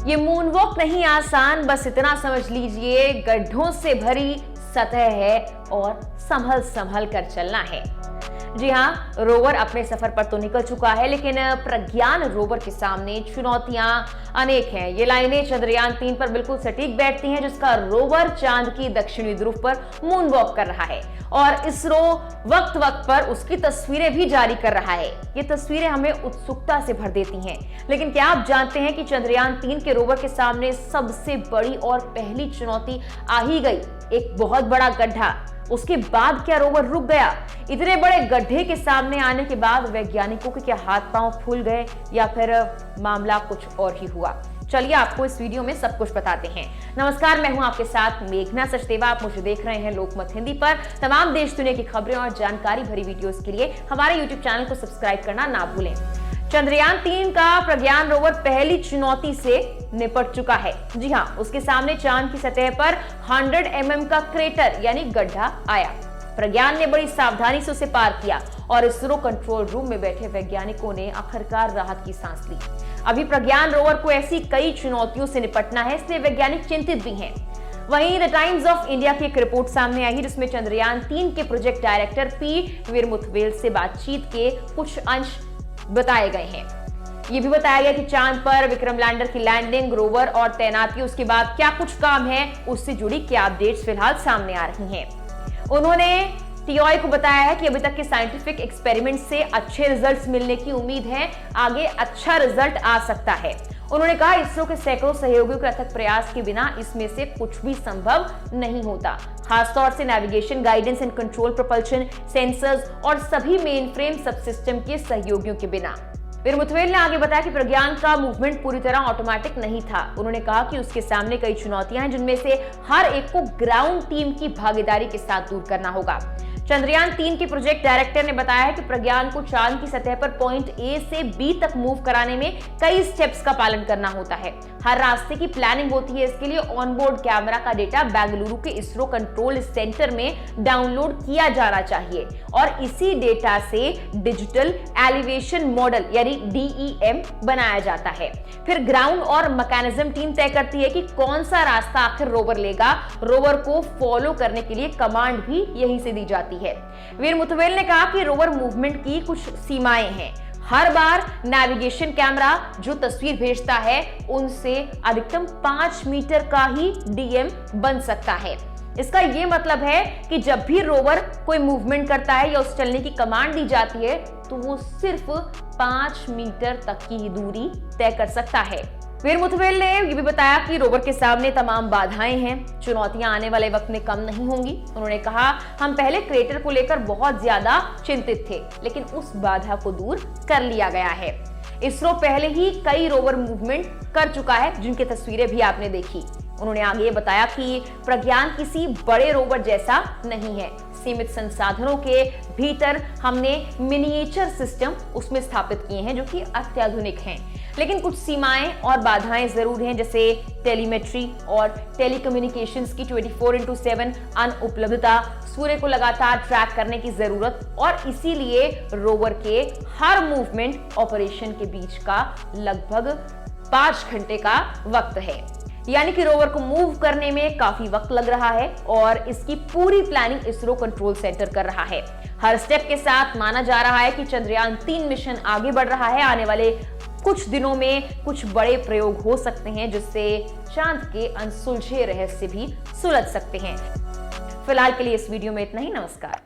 ये मूनवॉक नहीं आसान, बस इतना समझ लीजिए गड्ढों से भरी सतह है और संभल संभल कर चलना है। जी हाँ, रोवर अपने सफर पर तो निकल चुका है, लेकिन प्रज्ञान रोवर के सामने चुनौतियां अनेक हैं। ये लाइनें चंद्रयान 3 पर बिल्कुल सटीक बैठती हैं, जिसका रोवर चांद की दक्षिणी ध्रुव पर मून वॉक कर रहा है और इसरो वक्त वक्त पर उसकी तस्वीरें भी जारी कर रहा है। ये तस्वीरें हमें उत्सुकता से भर देती हैं। लेकिन क्या आप जानते हैं कि चंद्रयान 3 के रोवर के सामने सबसे बड़ी और पहली चुनौती आ ही गई, एक बहुत बड़ा गड्ढा। उसके बाद क्या रोवर रुक गया? इतने बड़े गड्ढे के सामने आने के बाद वैज्ञानिकों के क्या हाथ पांव फूल गए या फिर मामला कुछ और ही हुआ? चलिए आपको इस वीडियो में सब कुछ बताते हैं। नमस्कार, मैं हूं आपके साथ मेघना सचदेवा। आप मुझे देख रहे हैं लोकमत हिंदी पर। तमाम देश दुनिया की खबरें और जानकारी भरी वीडियोस के लिए हमारे YouTube चैनल को सब्सक्राइब करना ना भूलें। चंद्रयान 3 का प्रज्ञान रोवर पहली चुनौती से निपट चुका है। जी हां, उसके सामने चांद की सतह पर 100 mm का क्रेटर यानी गड्ढा आया। प्रज्ञान ने बड़ी सावधानी से उसे पार किया और इसरो कंट्रोल रूम में बैठे वैज्ञानिकों ने आखिरकार राहत की सांस ली। अभी प्रज्ञान रोवर को ऐसी कई चुनौतियों से निपटना है, इसलिए वैज्ञानिक चिंतित भी हैं। वहीं द टाइम्स ऑफ इंडिया की एक रिपोर्ट सामने आई है, जिसमें चंद्रयान 3 के प्रोजेक्ट डायरेक्टर पी वीरमुथवेल से बातचीत के कुछ अंश बताए गए हैं। ये भी बताया गया कि चांद पर विक्रम लैंडर की लैंडिंग, रोवर और तैनाती, उसके बाद क्या कुछ काम है, उससे जुड़ी क्या अपडेट्स फिलहाल सामने आ रही हैं। उन्होंने टीओआई को बताया है कि अभी तक के साइंटिफिक एक्सपेरिमेंट से अच्छे रिजल्ट्स मिलने की उम्मीद है, आगे अच्छा रिजल्ट आ सकता है। उन्होंने कहा, इसरो के सैकड़ों सहयोगियों के अथक प्रयास के बिना इसमें से कुछ भी संभव नहीं होता, खासतौर से navigation, guidance and control, propulsion, sensors और सभी मेन फ्रेम सबसिस्टम के सहयोगियों के बिना। वीरमुथवेल ने आगे बताया कि प्रज्ञान का मूवमेंट पूरी तरह ऑटोमेटिक नहीं था। उन्होंने कहा कि उसके सामने कई चुनौतियां हैं, जिनमें से हर एक को ग्राउंड टीम की भागीदारी के साथ दूर करना होगा। चंद्रयान 3 के प्रोजेक्ट डायरेक्टर ने बताया है कि प्रज्ञान को चांद की सतह पर पॉइंट ए से बी तक मूव कराने में कई स्टेप्स का पालन करना होता है। हर रास्ते की प्लानिंग होती है। इसके लिए ऑनबोर्ड कैमरा का डेटा बेंगलुरु के इसरो कंट्रोल सेंटर में डाउनलोड किया जाना चाहिए और इसी डेटा से डिजिटल एलिवेशन मॉडल यानी DEM बनाया जाता है। फिर ग्राउंड और मैकेनिज्म टीम तय करती है कि कौन सा रास्ता आखिर रोवर लेगा। रोवर को फॉलो करने के लिए कमांड भी यहीं से दी जाती है। वीरमुथवेल ने कहा कि रोवर मूवमेंट की कुछ सीमाएं हैं। हर बार नेविगेशन कैमरा जो तस्वीर भेजता है, उनसे अधिकतम 5 मीटर का ही DM बन सकता है। इसका ये मतलब है कि जब भी रोवर कोई मूवमेंट करता है या उसे चलने की कमांड दी जाती है, तो वो सिर्फ 5 मीटर तक की ही दूरी तय कर सकता है। वीरमुथवेल ने ये भी बताया कि रोवर के सामने तमाम बाधाएं हैं, चुनौतियां आने वाले वक्त में कम नहीं होंगी। उन्होंने कहा, हम पहले क्रेटर को लेकर बहुत ज्यादा चिंतित थे, लेकिन उस बाधा को दूर कर लिया गया है। इसरो पहले ही कई रोवर मूवमेंट कर चुका है, जिनकी तस्वीरें भी आपने देखी। उन्होंने आगे बताया कि प्रज्ञान किसी बड़े रोवर जैसा नहीं है। सीमित संसाधनों के भीतर हमने मिनिएचर सिस्टम उसमें स्थापित किए हैं, जो कि अत्याधुनिक हैं। लेकिन कुछ सीमाएं और बाधाएं जरूर हैं, जैसे टेलीमेट्री और टेलीकम्युनिकेशंस की 24/7 अनुपलब्धता, सूर्य को लगातार ट्रैक करने की जरूरत और इसीलिए रोवर के हर मूवमेंट ऑपरेशन के बीच का लगभग 5 घंटे का वक्त है। यानी कि रोवर को मूव करने में काफी वक्त लग रहा है और इसकी पूरी प्लानिंग इसरो कंट्रोल सेंटर कर रहा है। हर स्टेप के साथ माना जा रहा है कि चंद्रयान 3 मिशन आगे बढ़ रहा है। आने वाले कुछ दिनों में कुछ बड़े प्रयोग हो सकते हैं, जिससे चांद के अनसुलझे रहस्य भी सुलझ सकते हैं। फिलहाल के लिए इस वीडियो में इतना ही। नमस्कार।